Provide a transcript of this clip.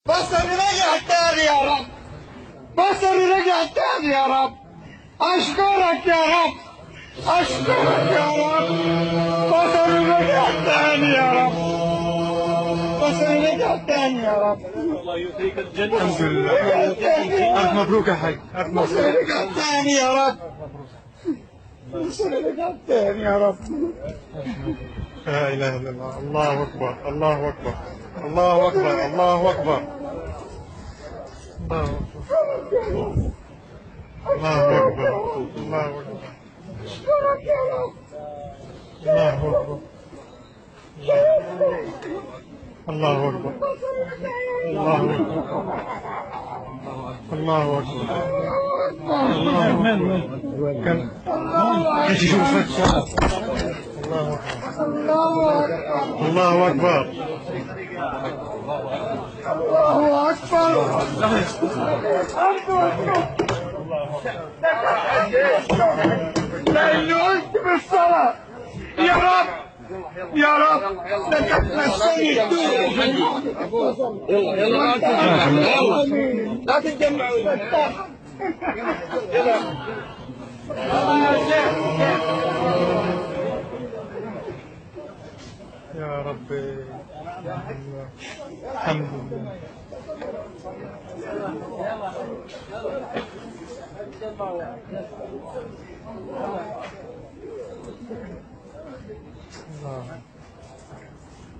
بصري رجع تاني يا رب، بصري رجع تاني يا رب. أشكرك يا رب، أشكرك يا رب. بصري رجع تاني يا رب، بصري رجع تاني يا رب. الله يؤتيك الجنة. الحمد لله. ألف مبروك يا حاج، ألف مبروك. بصري رجع تاني يا رب، بصري رجع تاني يا رب. لا إله إلا الله. الله أكبر، الله أكبر، الله أكبر، الله أكبر، الله أكبر، الله أكبر، الله أكبر، أشكرك يا رب، الله أكبر، الله أكبر، الله أكبر، الله أكبر. كان ايش يشوفك؟ الله أكبر، الله أكبر، الله أكبر. لأنه قلت بالصلاة يا رب، يا رب لك تمسني الدنيا. يلا لا تتجمعوا. يا ربي، الحمد لله. الله